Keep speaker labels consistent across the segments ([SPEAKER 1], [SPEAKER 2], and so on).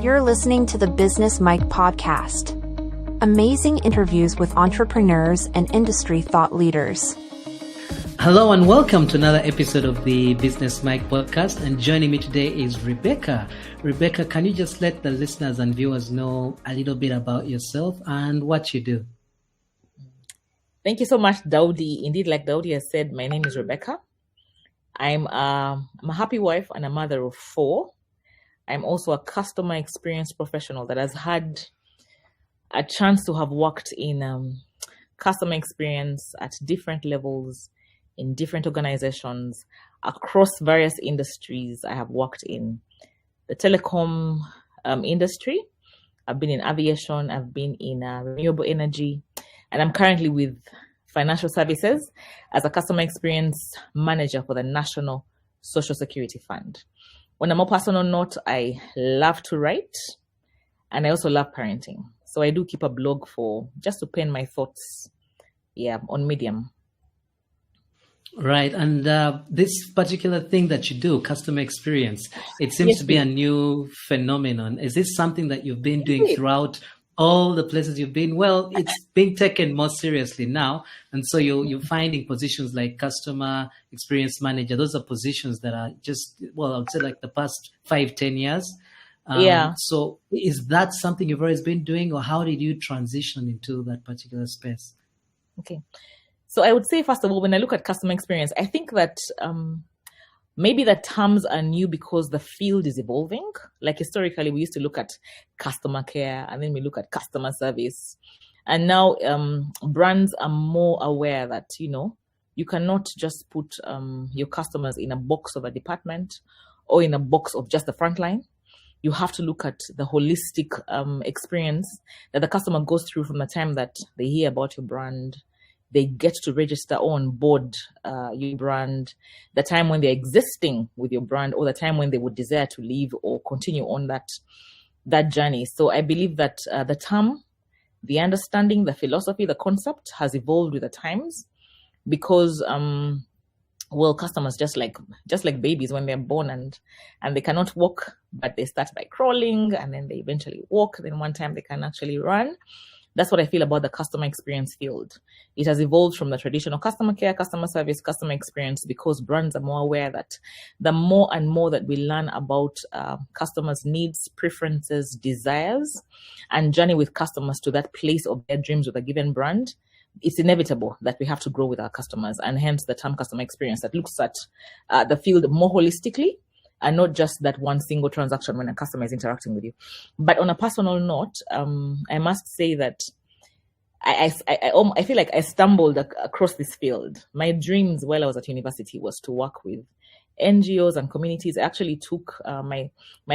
[SPEAKER 1] You're listening to the Business Mike podcast. Amazing interviews with entrepreneurs and industry thought leaders.
[SPEAKER 2] Hello and welcome to another episode of the Business Mike podcast. And joining me today is Rebekah. Rebekah, can you just let the listeners and viewers know a little bit about yourself and what you do?
[SPEAKER 3] Thank you so much, Daudi. Indeed, like Daudi has said, my name is Rebekah. I'm a happy wife and a mother of 4. I'm also a customer experience professional that has had a chance to have worked in customer experience at different levels, in different organizations, across various industries. I have worked in the telecom industry. I've been in aviation. I've been in renewable energy. And I'm currently with financial services as a customer experience manager for the National Social Security Fund. On a more personal note, I love to write and I also love parenting. So I do keep a blog just to pen my thoughts, on Medium.
[SPEAKER 2] Right. And this particular thing that you do, customer experience, it seems to be a new phenomenon. Is this something that you've been doing throughout all the places you've been? Well, it's being taken more seriously now. And so you're finding positions like customer experience manager. Those are positions that are just, I would say like the past 5-10 years. So is that something you've always been doing, or how did you transition into that particular space?
[SPEAKER 3] Okay. So I would say, first of all, when I look at customer experience, I think that maybe the terms are new because the field is evolving. Like historically, we used to look at customer care and then we look at customer service. And now brands are more aware that, you cannot just put your customers in a box of a department or in a box of just the front line. You have to look at the holistic experience that the customer goes through from the time that they hear about your brand, they get to register on board your brand, the time when they're existing with your brand, or the time when they would desire to leave or continue on that journey. So I believe that the term, the understanding, the philosophy, the concept has evolved with the times because, customers just like babies when they're born and they cannot walk, but they start by crawling and then they eventually walk. Then one time they can actually run. That's what I feel about the customer experience field. It has evolved from the traditional customer care, customer service, customer experience, because brands are more aware that the more and more that we learn about customers' needs, preferences, desires, and journey with customers to that place of their dreams with a given brand, it's inevitable that we have to grow with our customers, and hence the term customer experience that looks at the field more holistically, and not just that one single transaction when a customer is interacting with you. But on a personal note, I must say that I feel like I stumbled across this field. My dreams while I was at university was to work with NGOs and communities. I actually took my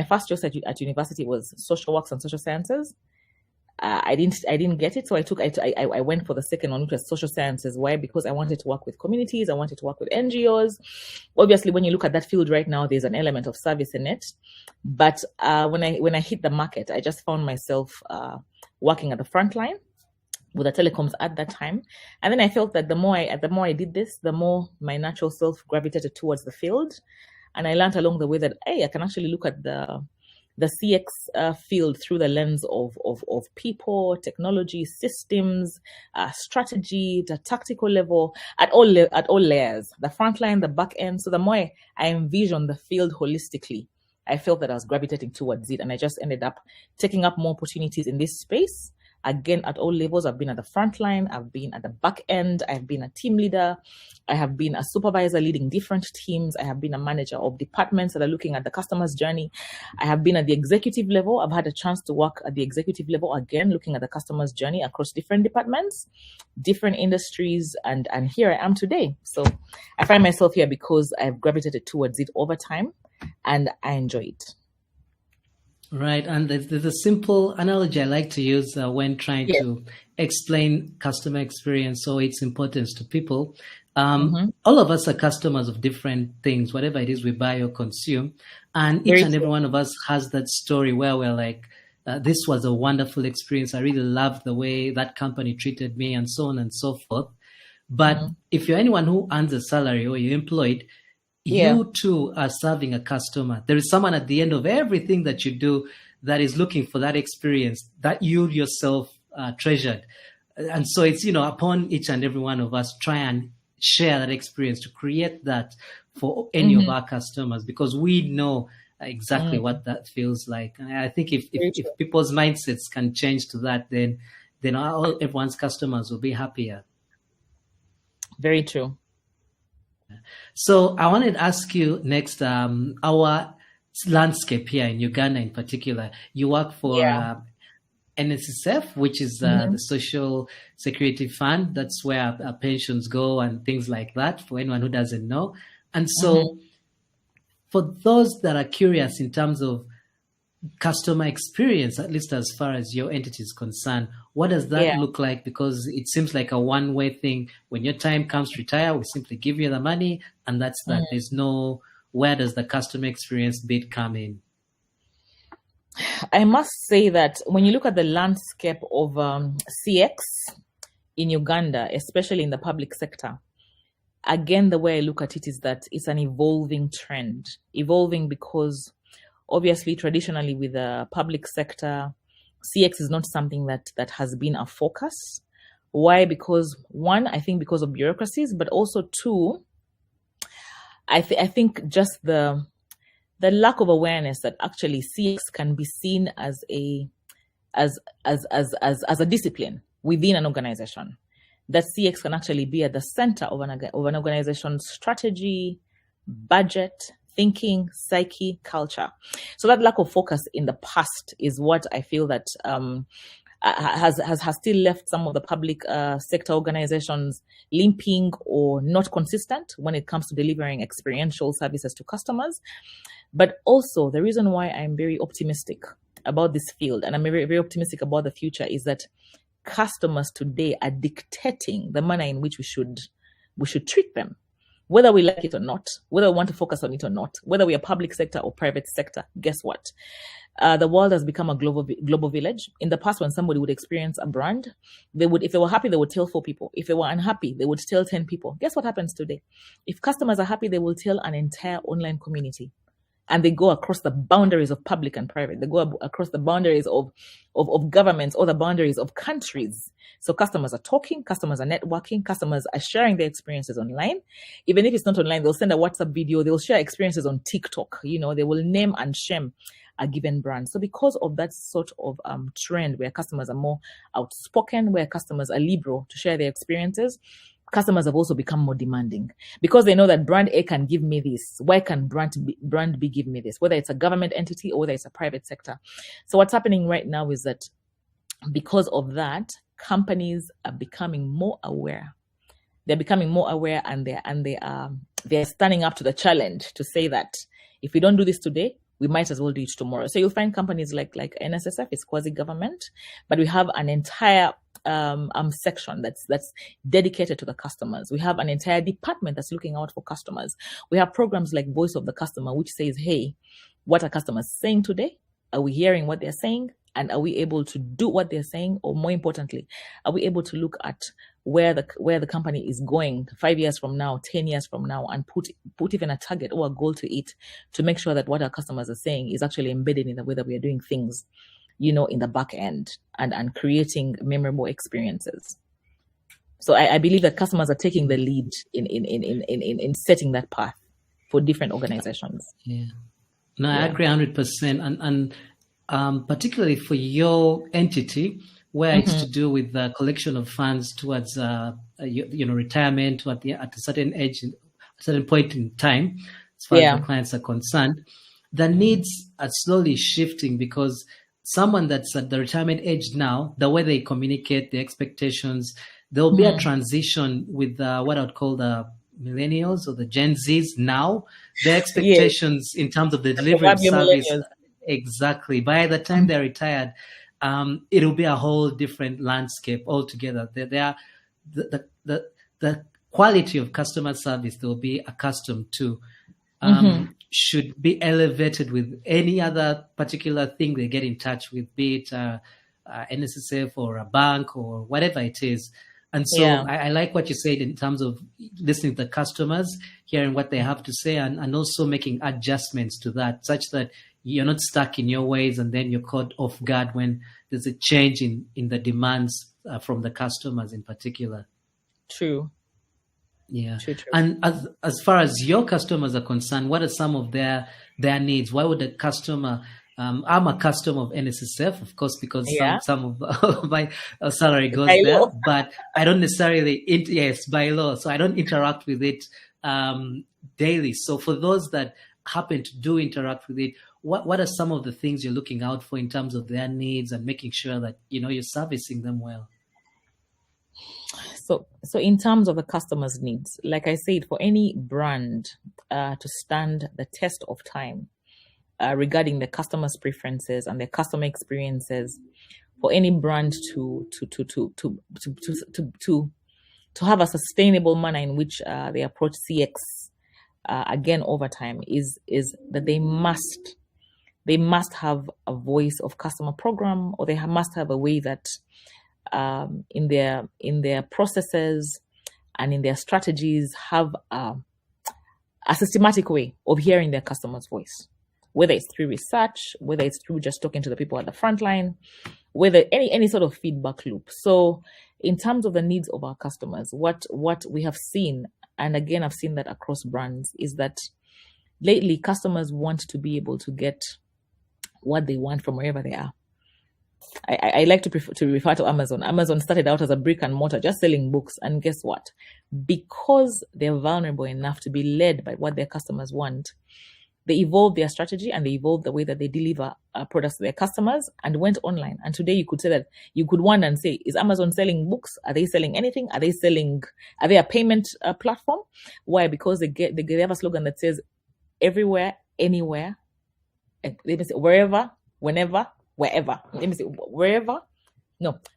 [SPEAKER 3] first choice at university was social works and social sciences. I didn't get it, so I went for the second one, which was social sciences. Why? Because I wanted to work with communities, I wanted to work with NGOs. Obviously, when you look at that field right now, there's an element of service in it. But when I hit the market, I just found myself working at the front line with the telecoms at that time, and then I felt that the more I did this, the more my natural self gravitated towards the field, and I learned along the way that I can actually look at the CX field through the lens of people, technology, systems, strategy, the tactical level, at all layers, the front line, the back end. So the more I envision the field holistically, I felt that I was gravitating towards it, and I just ended up taking up more opportunities in this space. Again, at all levels, I've been at the front line, I've been at the back end, I've been a team leader, I have been a supervisor leading different teams, I have been a manager of departments that are looking at the customer's journey, I have been at the executive level, I've had a chance to work at the executive level, again, looking at the customer's journey across different departments, different industries, and here I am today. So I find myself here because I've gravitated towards it over time, and I enjoy it.
[SPEAKER 2] Right. And there's a simple analogy I like to use when trying to explain customer experience or its importance to people. All of us are customers of different things, whatever it is we buy or consume. And each and every one of us has that story where we're like, this was a wonderful experience. I really loved the way that company treated me, and so on and so forth. But if you're anyone who earns a salary or you're employed, you too are serving a customer. There is someone at the end of everything that you do that is looking for that experience that you yourself treasured. And so it's, upon each and every one of us try and share that experience to create that for any of our customers, because we know exactly what that feels like. And I think if people's mindsets can change to that, then everyone's customers will be happier.
[SPEAKER 3] Very true.
[SPEAKER 2] So I wanted to ask you next, our landscape here in Uganda in particular. You work for NSSF, which is the Social Security Fund. That's where our pensions go and things like that, for anyone who doesn't know. And so for those that are curious in terms of customer experience, at least as far as your entity is concerned, what does that look like? Because it seems like a one-way thing. When your time comes to retire, we simply give you the money, and that's that. There's no, where does the customer experience bit come in?
[SPEAKER 3] I must say that when you look at the landscape of CX in Uganda, especially in the public sector, again, the way I look at it is that it's an evolving trend. Evolving because obviously, traditionally with the public sector, CX is not something that has been a focus. Why? Because one, I think because of bureaucracies, but also two, I think just the lack of awareness that actually CX can be seen as a discipline within an organization. That CX can actually be at the center of an organization's strategy, budget, thinking, psyche, culture. So that lack of focus in the past is what I feel that has still left some of the public sector organizations limping or not consistent when it comes to delivering experiential services to customers. But also the reason why I'm very optimistic about this field and I'm very, very optimistic about the future is that customers today are dictating the manner in which we should treat them. Whether we like it or not, whether we want to focus on it or not, whether we are public sector or private sector, guess what? The world has become a global village. In the past, when somebody would experience a brand, if they were happy, they would tell 4 people. If they were unhappy, they would tell 10 people. Guess what happens today? If customers are happy, they will tell an entire online community. And they go across the boundaries of public and private. They go across the boundaries of governments or the boundaries of countries. So customers are talking, customers are networking, customers are sharing their experiences online. Even if it's not online, they'll send a WhatsApp video, they'll share experiences on TikTok. They will name and shame a given brand. So because of that sort of trend where customers are more outspoken, where customers are liberal to share their experiences, customers have also become more demanding because they know that brand A can give me this. Why can brand B give me this? Whether it's a government entity or whether it's a private sector. So what's happening right now is that because of that, companies are becoming more aware. They're becoming more aware, and they're standing up to the challenge to say that if we don't do this today, we might as well do it tomorrow. So you'll find companies like NSSF, it's quasi-government, but we have an entire section that's dedicated to the customers. We have an entire department that's looking out for customers. We have programs like Voice of the Customer, which says, hey, what are customers saying today? Are we hearing what they're saying? And are we able to do what they're saying? Or more importantly, are we able to look at where the company is going 5 years from now, 10 years from now, and put even a target or a goal to it to make sure that what our customers are saying is actually embedded in the way that we are doing things, in the back end and creating memorable experiences. So I believe that customers are taking the lead in setting that path for different organizations.
[SPEAKER 2] Yeah. No, I agree 100%. And particularly for your entity, where it's to do with the collection of funds towards, retirement at a certain age, a certain point in time, as far as the clients are concerned, the needs are slowly shifting because someone that's at the retirement age now, the way they communicate, the expectations, there will be a transition with what I would call the millennials or the Gen Zs now. Their expectations in terms of the delivery of service. Exactly. By the time they're retired, it'll be a whole different landscape altogether. The quality of customer service they'll be accustomed to should be elevated with any other particular thing they get in touch with, be it NSSF or a bank or whatever it is. And so I like what you said in terms of listening to the customers, hearing what they have to say, and also making adjustments to that, such that you're not stuck in your ways, and then you're caught off guard when there's a change in the demands from the customers in particular.
[SPEAKER 3] True.
[SPEAKER 2] Yeah.
[SPEAKER 3] True.
[SPEAKER 2] And as far as your customers are concerned, what are some of their needs? Why would a customer? I'm a customer of NSSF, of course, because some of my salary goes
[SPEAKER 3] by
[SPEAKER 2] there,
[SPEAKER 3] law.
[SPEAKER 2] but I don't necessarily, yes, by law. So I don't interact with it daily. So for those that happen to do interact with it, what are some of the things you're looking out for in terms of their needs and making sure that, you're servicing them well?
[SPEAKER 3] So in terms of the customer's needs, like I said, for any brand to stand the test of time, regarding the customer's preferences and their customer experiences, for any brand to have a sustainable manner in which they approach CX again over time is that they must have a voice of customer program, or they must have a way that in their processes and in their strategies have a systematic way of hearing their customer's voice. Whether it's through research, whether it's through just talking to the people at the front line, whether any sort of feedback loop. So in terms of the needs of our customers, what we have seen, and again, I've seen that across brands, is that lately customers want to be able to get what they want from wherever they are. I like to refer to Amazon. Amazon started out as a brick and mortar, just selling books. And guess what? Because they're vulnerable enough to be led by what their customers want, they evolved their strategy and they evolved the way that they deliver products to their customers and went online. And today you could say that you could wonder and say, is Amazon selling books? Are they selling anything? Are they a payment platform? Why? Because they have a slogan that says everywhere, anywhere, let me say wherever, whenever, wherever. Let me say wherever,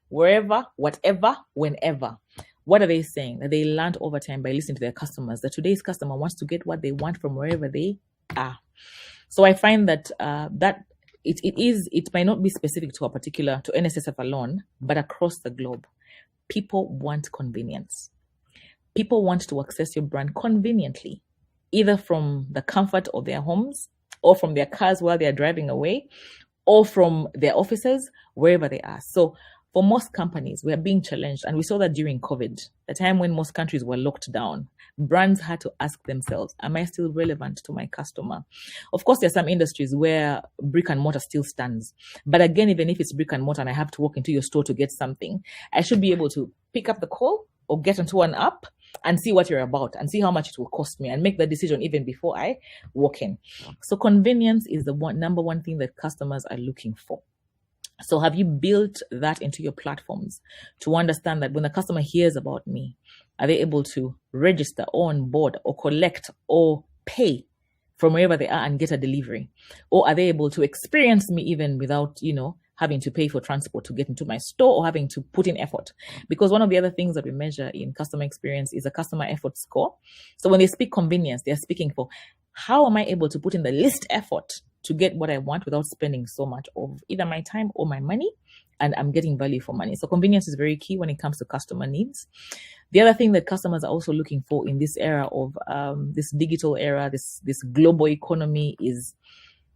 [SPEAKER 3] whatever, whenever. What are they saying? That they learned over time by listening to their customers, that today's customer wants to get what they want from wherever they are. So I find that it might not be specific to to NSSF alone, but across the globe, people want convenience. People want to access your brand conveniently, either from the comfort of their homes, or from their cars while they are driving away, or from their offices, wherever they are. So for most companies, we are being challenged, and we saw that during COVID, the time when most countries were locked down. Brands had to ask themselves, am I still relevant to my customer? Of course, there are some industries where brick and mortar still stands. But again, even if it's brick and mortar and I have to walk into your store to get something, I should be able to pick up the call or get onto an app and see what you're about and see how much it will cost me and make the decision even before I walk in. So convenience is the number one thing that customers are looking for. So have you built that into your platforms to understand that when the customer hears about me, are they able to register or on board or collect or pay from wherever they are and get a delivery? Or are they able to experience me even without, having to pay for transport to get into my store or having to put in effort? Because one of the other things that we measure in customer experience is a customer effort score. So when they speak convenience, they're speaking for how am I able to put in the least effort to get what I want without spending so much of either my time or my money, and I'm getting value for money. So convenience is very key when it comes to customer needs. The other thing that customers are also looking for in this era of this digital era, this global economy, is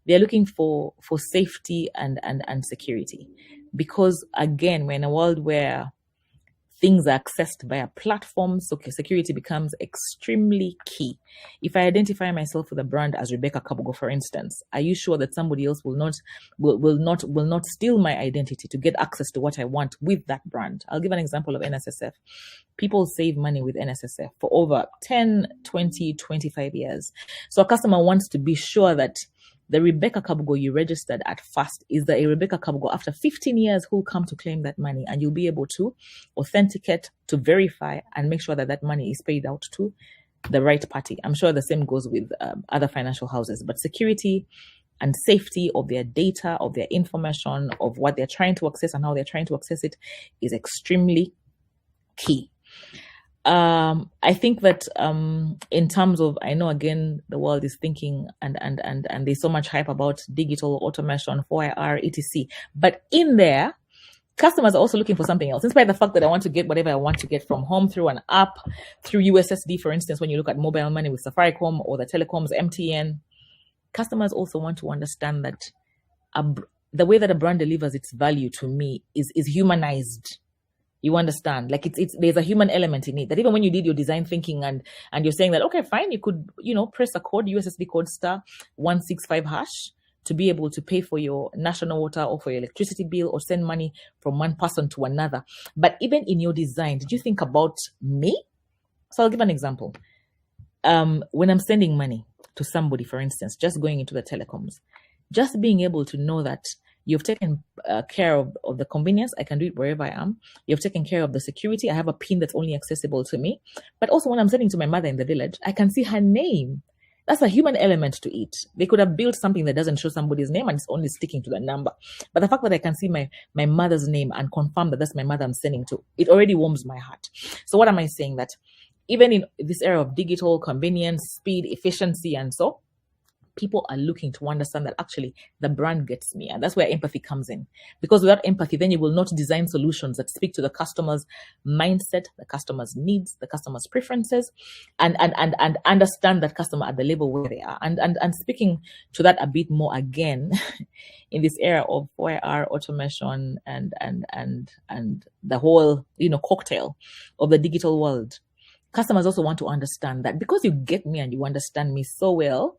[SPEAKER 3] they're looking for safety and security. Because again, we're in a world where things are accessed via platforms, so security becomes extremely key. If I identify myself with a brand as Rebekah Kabugo, for instance, are you sure that somebody else will not steal my identity to get access to what I want with that brand? I'll give an example of NSSF. People save money with NSSF for over 10, 20, 25 years. So a customer wants to be sure that the Rebekah Kabugo you registered at first is the Rebekah Kabugo after 15 years who will come to claim that money, and you'll be able to authenticate, to verify, and make sure that that money is paid out to the right party. I'm sure the same goes with other financial houses, but security and safety of their data, of their information, of what they're trying to access and how they're trying to access it is extremely key. I think that in terms of, I know again the world is thinking and there's so much hype about digital automation, 4IR, etc. But in there, customers are also looking for something else. In spite of the fact that I want to get whatever I want to get from home through an app, through USSD, for instance, when you look at mobile money with Safaricom or the telecoms, MTN, customers also want to understand that the way that a brand delivers its value to me is humanized. You understand? Like there's a human element in it, that even when you did your design thinking and you're saying that, okay, fine, you could, press a code, USSD code *165# to be able to pay for your national water or for your electricity bill or send money from one person to another. But even in your design, did you think about me? So I'll give an example. When I'm sending money to somebody, for instance, just going into the telecoms, just being able to know that you've taken care of the convenience. I can do it wherever I am. You've taken care of the security. I have a PIN that's only accessible to me. But also when I'm sending to my mother in the village, I can see her name. That's a human element to it. They could have built something that doesn't show somebody's name and it's only sticking to the number. But the fact that I can see my mother's name and confirm that that's my mother I'm sending to, it already warms my heart. So what am I saying? That even in this era of digital convenience, speed, efficiency, and so, people are looking to understand that actually the brand gets me. And that's where empathy comes in. Because without empathy, then you will not design solutions that speak to the customer's mindset, the customer's needs, the customer's preferences, and understand that customer at the level where they are. And speaking to that a bit more again, in this era of OER, automation, and the whole, cocktail of the digital world, customers also want to understand that because you get me and you understand me so well,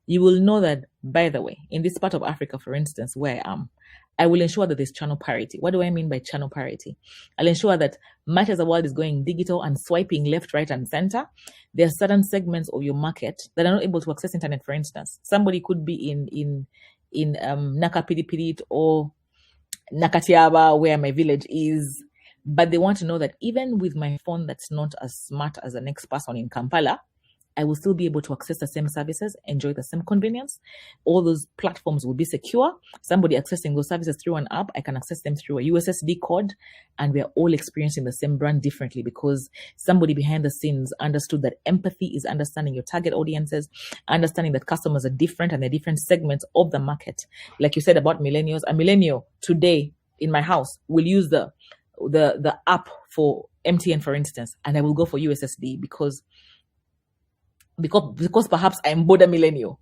[SPEAKER 3] you will know that, by the way, in this part of Africa, for instance, where I am, I will ensure that there's channel parity. What do I mean by channel parity? I'll ensure that much as the world is going digital and swiping left, right, and center, there are certain segments of your market that are not able to access internet, for instance. Somebody could be in Nakapidipidit or Nakatiaba, where my village is, but they want to know that even with my phone that's not as smart as the next person in Kampala, I will still be able to access the same services, enjoy the same convenience. All those platforms will be secure. Somebody accessing those services through an app, I can access them through a USSD code, and we are all experiencing the same brand differently because somebody behind the scenes understood that empathy is understanding your target audiences, understanding that customers are different and they're different segments of the market. Like you said about millennials, a millennial today in my house will use the app for MTN, for instance, and I will go for USSD because perhaps I'm border millennial,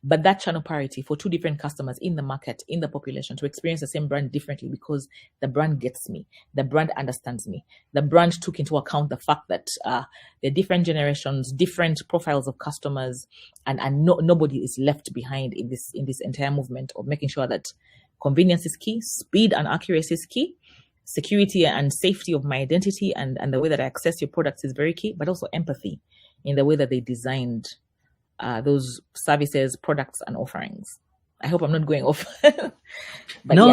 [SPEAKER 3] but that channel parity for two different customers in the market, in the population, to experience the same brand differently because the brand gets me, the brand understands me, the brand took into account the fact that there are different generations, different profiles of customers, and nobody is left behind in this entire movement of making sure that convenience is key, speed and accuracy is key, security and safety of my identity and the way that I access your products is very key, but also empathy in the way that they designed those services, products, and offerings. I hope I'm not going off.
[SPEAKER 2] No.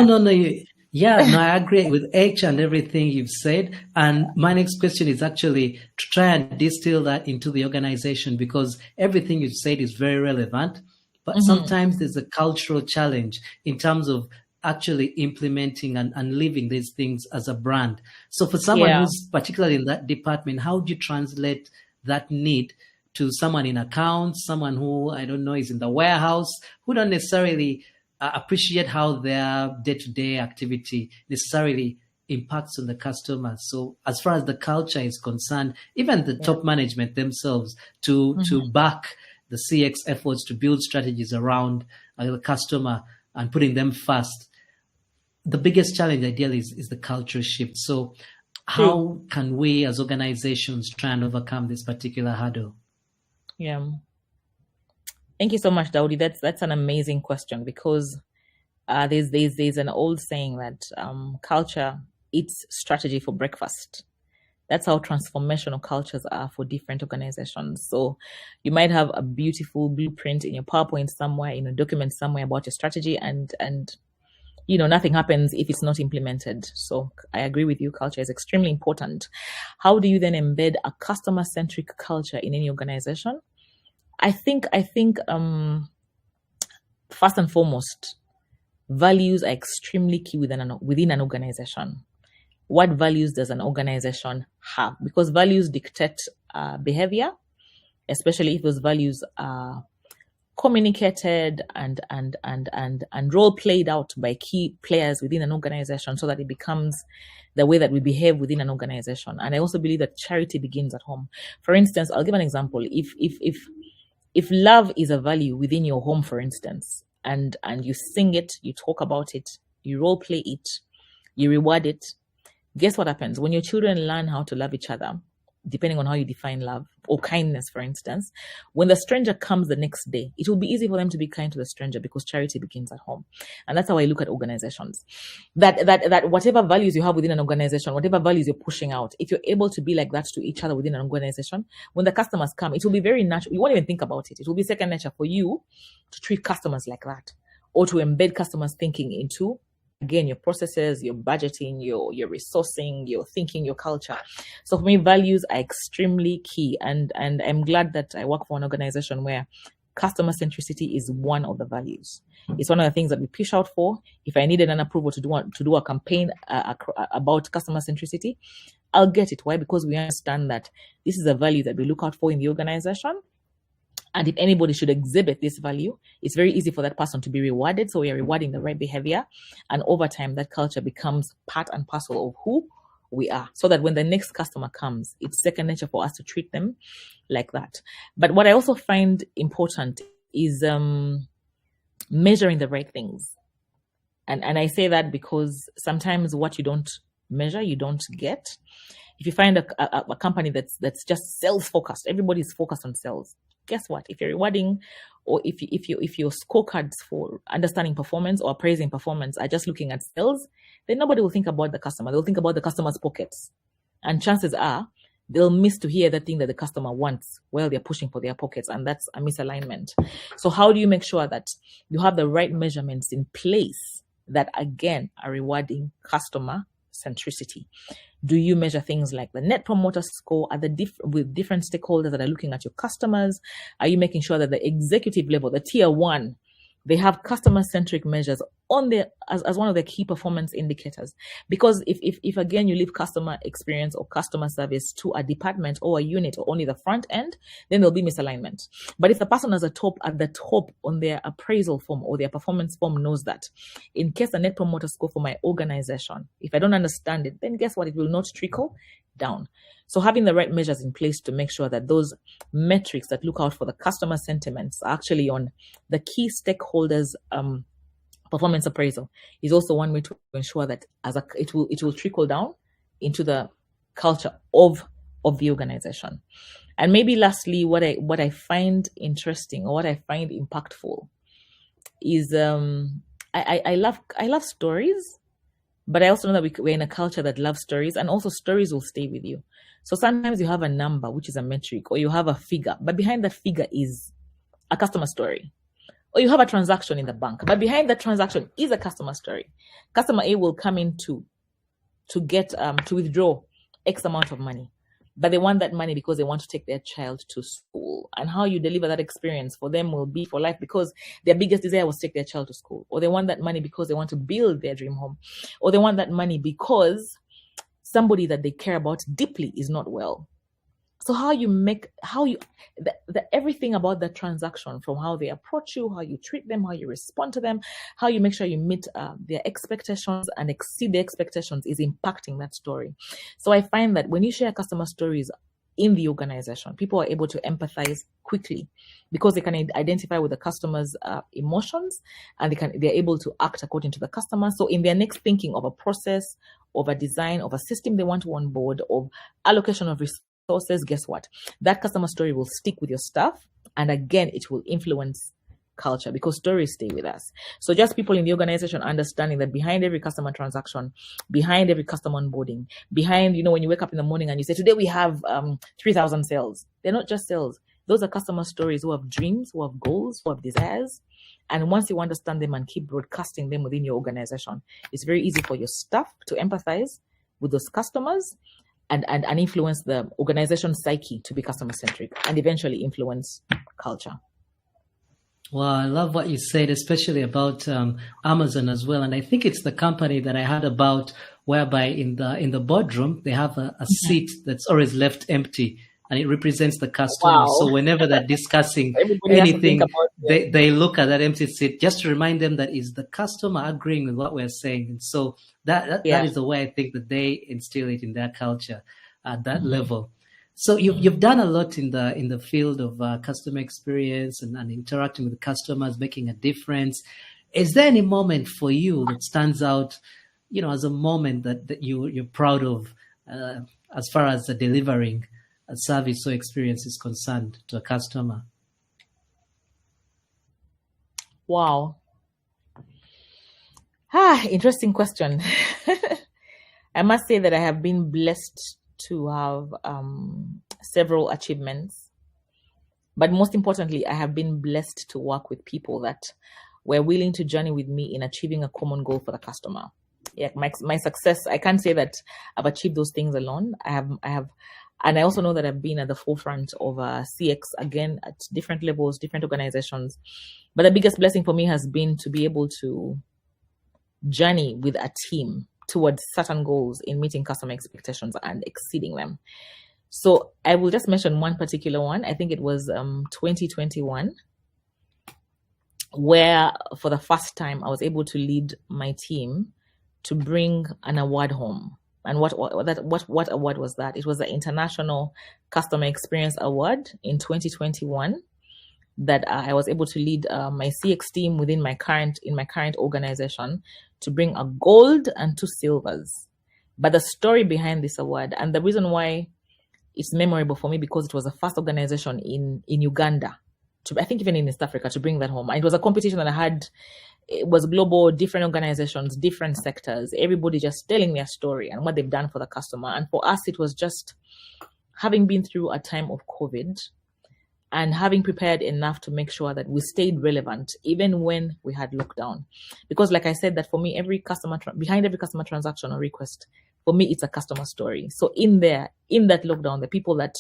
[SPEAKER 2] I agree with each and everything you've said. And my next question is actually to try and distill that into the organization, because everything you've said is very relevant, but sometimes there's a cultural challenge in terms of actually implementing and living these things as a brand. So for someone who's particularly in that department, how do you translate that need to someone in accounts, someone who, I don't know, is in the warehouse, who don't necessarily appreciate how their day-to-day activity necessarily impacts on the customers? So as far as the culture is concerned, even the top management themselves to back the CX efforts to build strategies around the customer and putting them first, the biggest challenge ideally is the culture shift. So how can we as organizations try and overcome this particular hurdle?
[SPEAKER 3] Yeah. Thank you so much, Daudi. That's an amazing question because there's an old saying that culture eats strategy for breakfast. That's how transformational cultures are for different organizations. So you might have a beautiful blueprint in your PowerPoint somewhere, in a document somewhere about your strategy, and nothing happens if it's not implemented. So I agree with you. Culture is extremely important. How do you then embed a customer-centric culture in any organization? I think first and foremost, values are extremely key within an organization. What values does an organization have? Because values dictate behavior, especially if those values are communicated and role played out by key players within an organization so that it becomes the way that we behave within an organization. And I also believe that charity begins at home. For instance, I'll give an example. If If love is a value within your home, for instance, and you sing it, you talk about it, you role play it, you reward it, guess what happens? When your children learn how to love each other, depending on how you define love, or kindness, for instance, when the stranger comes the next day, it will be easy for them to be kind to the stranger because charity begins at home. And that's how I look at organizations. That whatever values you have within an organization, whatever values you're pushing out, if you're able to be like that to each other within an organization, when the customers come, it will be very natural. You won't even think about it. It will be second nature for you to treat customers like that, or to embed customers' thinking into, again, your processes, your budgeting, your resourcing, your thinking, your culture. So for me, values are extremely key. And I'm glad that I work for an organization where customer centricity is one of the values. It's one of the things that we push out for. If I needed an approval to do a campaign about customer centricity, I'll get it. Why? Because we understand that this is a value that we look out for in the organization. And if anybody should exhibit this value, it's very easy for that person to be rewarded. So we are rewarding the right behavior. And over time, that culture becomes part and parcel of who we are. So that when the next customer comes, it's second nature for us to treat them like that. But what I also find important is measuring the right things. And I say that because sometimes what you don't measure, you don't get. If you find a company that's just sales focused, everybody's focused on sales. Guess what? If you're rewarding, or if your scorecards for understanding performance or appraising performance are just looking at sales, then nobody will think about the customer. They'll think about the customer's pockets. And chances are they'll miss to hear the thing that the customer wants while they're pushing for their pockets. And that's a misalignment. So how do you make sure that you have the right measurements in place that, again, are rewarding customer centricity? Do you measure things like the net promoter score with different stakeholders that are looking at your customers? Are you making sure that the executive level, the tier one, they have customer-centric measures on their as one of the key performance indicators? Because if again you leave customer experience or customer service to a department or a unit or only the front end, then there'll be misalignment. But if the person at the top on their appraisal form or their performance form knows that, in case the net promoter score for my organization, if I don't understand it, then guess what? It will not trickle down. So having the right measures in place to make sure that those metrics that look out for the customer sentiments are actually on the key stakeholders' performance appraisal is also one way to ensure that it will trickle down into the culture of the organization. And maybe lastly, what I find interesting or what I find impactful is I love stories. But I also know that we're in a culture that loves stories, and also stories will stay with you. So sometimes you have a number, which is a metric, or you have a figure, but behind that figure is a customer story. Or you have a transaction in the bank, but behind that transaction is a customer story. Customer A will come in to withdraw X amount of money, but they want that money because they want to take their child to school. And how you deliver that experience for them will be for life, because their biggest desire was to take their child to school. Or they want that money because they want to build their dream home. Or they want that money because somebody that they care about deeply is not well. So everything about that transaction, from how they approach you, how you treat them, how you respond to them, how you make sure you meet their expectations and exceed their expectations, is impacting that story. So I find that when you share customer stories in the organization, people are able to empathize quickly because they can identify with the customer's emotions, and they're able to act according to the customer. So in their next thinking of a process, of a design, of a system they want to onboard, of allocation of resources, guess what? That customer story will stick with your staff, and again, it will influence culture because stories stay with us. So just people in the organization understanding that behind every customer transaction, behind every customer onboarding, behind, when you wake up in the morning and you say, today we have 3,000 sales. They're not just sales. Those are customer stories who have dreams, who have goals, who have desires. And once you understand them and keep broadcasting them within your organization, it's very easy for your staff to empathize with those customers and influence the organization's psyche to be customer-centric and eventually influence culture.
[SPEAKER 2] Well, I love what you said, especially about Amazon as well. And I think it's the company that I heard about whereby in the boardroom, they have a seat that's always left empty, and it represents the customer. Wow. So whenever they're discussing anything, they look at that empty seat just to remind them that it's the customer agreeing with what we're saying. And so that is the way I think that they instill it in their culture at that level. So you've done a lot in the field of customer experience and interacting with customers, making a difference. Is there any moment for you that stands out, as a moment that you're proud of, as far as delivering a service or experience is concerned to a customer?
[SPEAKER 3] Wow. Interesting question. I must say that I have been blessed to have several achievements, but most importantly, I have been blessed to work with people that were willing to journey with me in achieving a common goal for the customer. Yeah, my success, I can't say that I've achieved those things alone. I have, and I also know that I've been at the forefront of CX, again, at different levels, different organizations. But the biggest blessing for me has been to be able to journey with a team towards certain goals in meeting customer expectations and exceeding them. So I will just mention one particular one. I think it was 2021, where for the first time I was able to lead my team to bring an award home. And what award was that? It was the International Customer Experience Award in 2021 that I was able to lead my CX team within my current organization to bring a gold and 2 silvers. But the story behind this award, and the reason why it's memorable for me, because it was the first organization in Uganda, I think even in East Africa, to bring that home. And it was a competition that I had. It was global, different organizations, different sectors, everybody just telling their story and what they've done for the customer. And for us, it was just having been through a time of COVID and having prepared enough to make sure that we stayed relevant, even when we had lockdown. Because like I said, that for me, behind every customer transaction or request, for me, it's a customer story. So in that lockdown, the people that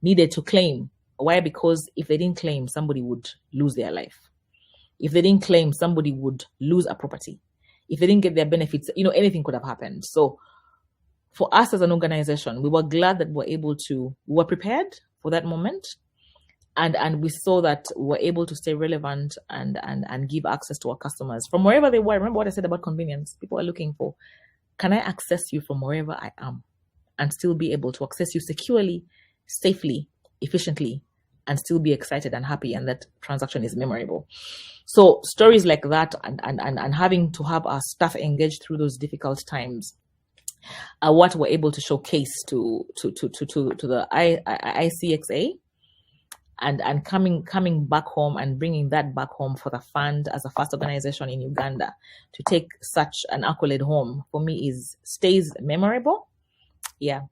[SPEAKER 3] needed to claim, why? Because if they didn't claim, somebody would lose their life. If they didn't claim, somebody would lose a property. If they didn't get their benefits, anything could have happened. So for us as an organization, we were glad that we were prepared for that moment. And we saw that we were able to stay relevant and give access to our customers from wherever they were. Remember what I said about convenience? People are looking for, can I access you from wherever I am and still be able to access you securely, safely, efficiently, and still be excited and happy, and that transaction is memorable. So stories like that and having to have our staff engaged through those difficult times are what we're able to showcase to the ICXA and coming back home and bringing that back home for the fund as a first organization in Uganda to take such an accolade home, for me stays memorable. Yeah.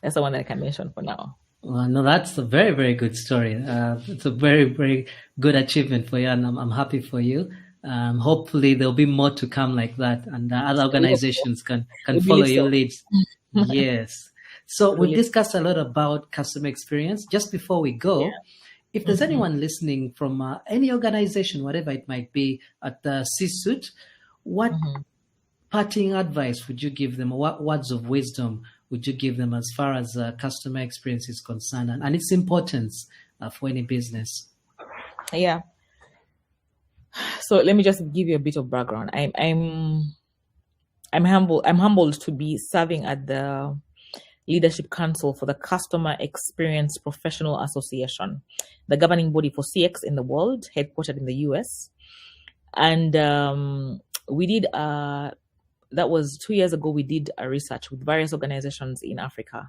[SPEAKER 3] That's the one that I can mention for now.
[SPEAKER 2] Well, no, that's a very, very good story. It's a very, very good achievement for you, and I'm happy for you. Hopefully there'll be more to come like that, and other organizations can follow your leads. Yes. So we discussed a lot about customer experience. Just before we go, if there's anyone listening from any organization, whatever it might be, at the C-suite, what parting advice would you give them? What words of wisdom would you give them as far as customer experience is concerned and its importance for any business?
[SPEAKER 3] Yeah. So let me just give you a bit of background. I'm humbled to be serving at the Leadership Council for the Customer Experience Professional Association, the governing body for CX in the world, headquartered in the US. And we did that was 2 years ago. We did a research with various organizations in Africa.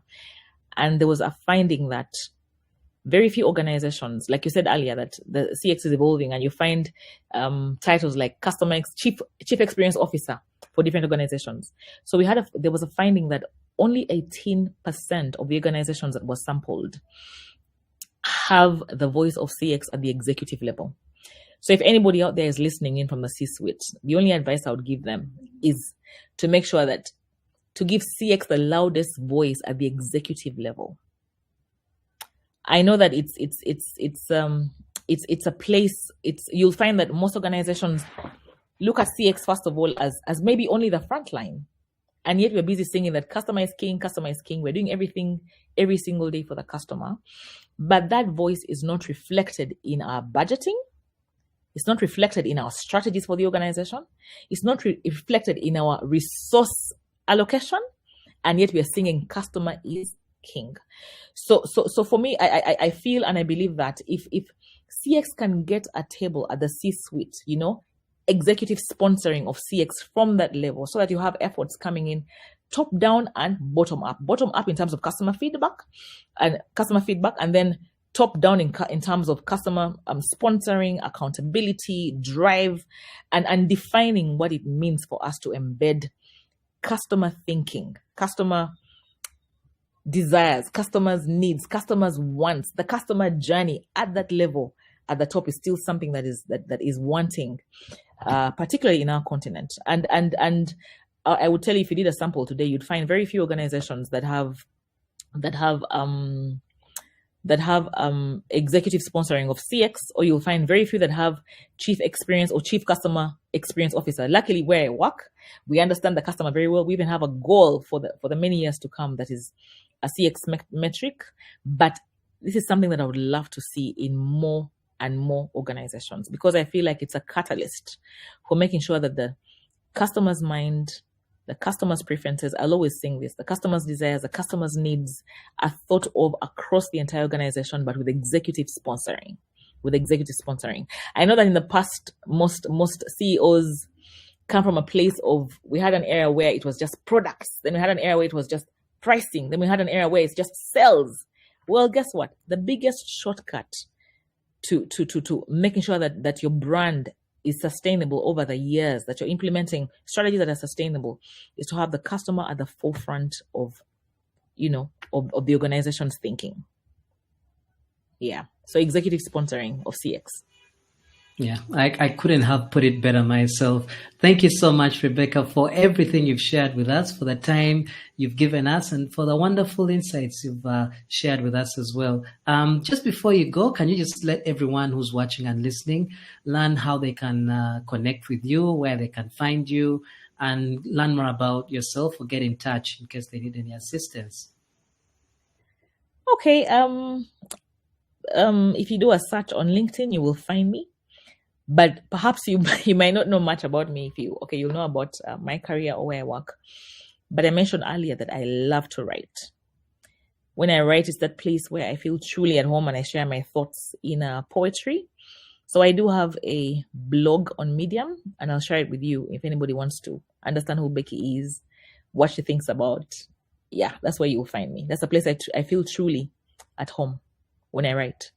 [SPEAKER 3] And there was a finding that very few organizations, like you said earlier, that the CX is evolving, and you find titles like Chief Experience Officer for different organizations. So there was a finding that only 18% of the organizations that were sampled have the voice of CX at the executive level. So if anybody out there is listening in from the C-suite, the only advice I would give them is to make sure that to give CX the loudest voice at the executive level. I know that it's a place. You'll find that most organizations look at CX first of all as maybe only the front line, and yet we're busy singing that customer is king, customer is king. We're doing everything every single day for the customer, but that voice is not reflected in our budgeting. It's not reflected in our strategies for the organization. It's not reflected in our resource allocation. And yet we are singing customer is king. So for me, I feel and I believe that if CX can get a table at the C-suite, executive sponsoring of CX from that level, so that you have efforts coming in top down and bottom up. Bottom up in terms of customer feedback, and then top down in terms of customer sponsoring, accountability, drive, and defining what it means for us to embed customer thinking, customer desires, customers' needs, customers' wants, the customer journey at that level. At the top is still something that is wanting, particularly in our continent. And I would tell you, if you did a sample today, you'd find very few organizations that have executive sponsoring of CX, or you'll find very few that have chief experience or chief customer experience officer. Luckily, where I work, we understand the customer very well. We even have a goal for the many years to come that is a CX metric. But this is something that I would love to see in more and more organizations, because I feel like it's a catalyst for making sure that the customer's mind, the customer's preferences, I'll always sing this, the customer's desires, the customer's needs are thought of across the entire organization, but with executive sponsoring. I know that in the past, most CEOs come from a place of, we had an era where it was just products, then we had an era where it was just pricing, then we had an era where it's just sales. Well, guess what? The biggest shortcut to making sure that your brand is sustainable over the years, that you're implementing strategies that are sustainable, is to have the customer at the forefront of the organization's thinking. Yeah. So executive sponsoring of CX.
[SPEAKER 2] Yeah, I couldn't have put it better myself. Thank you so much, Rebekah, for everything you've shared with us, for the time you've given us, and for the wonderful insights you've shared with us as well. Just before you go, can you just let everyone who's watching and listening learn how they can connect with you, where they can find you, and learn more about yourself, or get in touch in case they need any assistance?
[SPEAKER 3] Okay. If you do a search on LinkedIn, you will find me. But perhaps you might not know much about me. You'll know about my career or where I work. But I mentioned earlier that I love to write. When I write, it's that place where I feel truly at home and I share my thoughts in poetry. So I do have a blog on Medium, and I'll share it with you if anybody wants to understand who Becky is, what she thinks about. Yeah, that's where you'll find me. That's a place I feel truly at home when I write.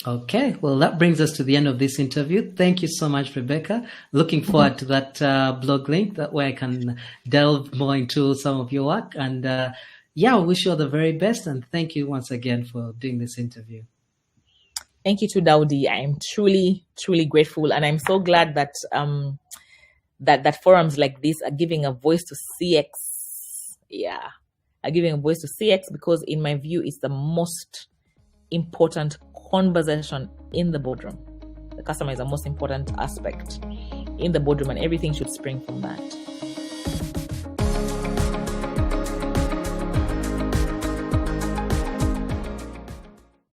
[SPEAKER 2] Okay, well, that brings us to the end of this interview. Thank you so much, Rebekah. Looking forward to that blog link, that way I can delve more into some of your work. And I wish you all the very best. And thank you once again for doing this interview.
[SPEAKER 3] Thank you to Daudi. I'm truly, truly grateful. And I'm so glad that that forums like this are giving a voice to CX. Yeah, are giving a voice to CX, because in my view, it's the most important conversation in the boardroom. The customer is the most important aspect in the boardroom, and everything should spring from that.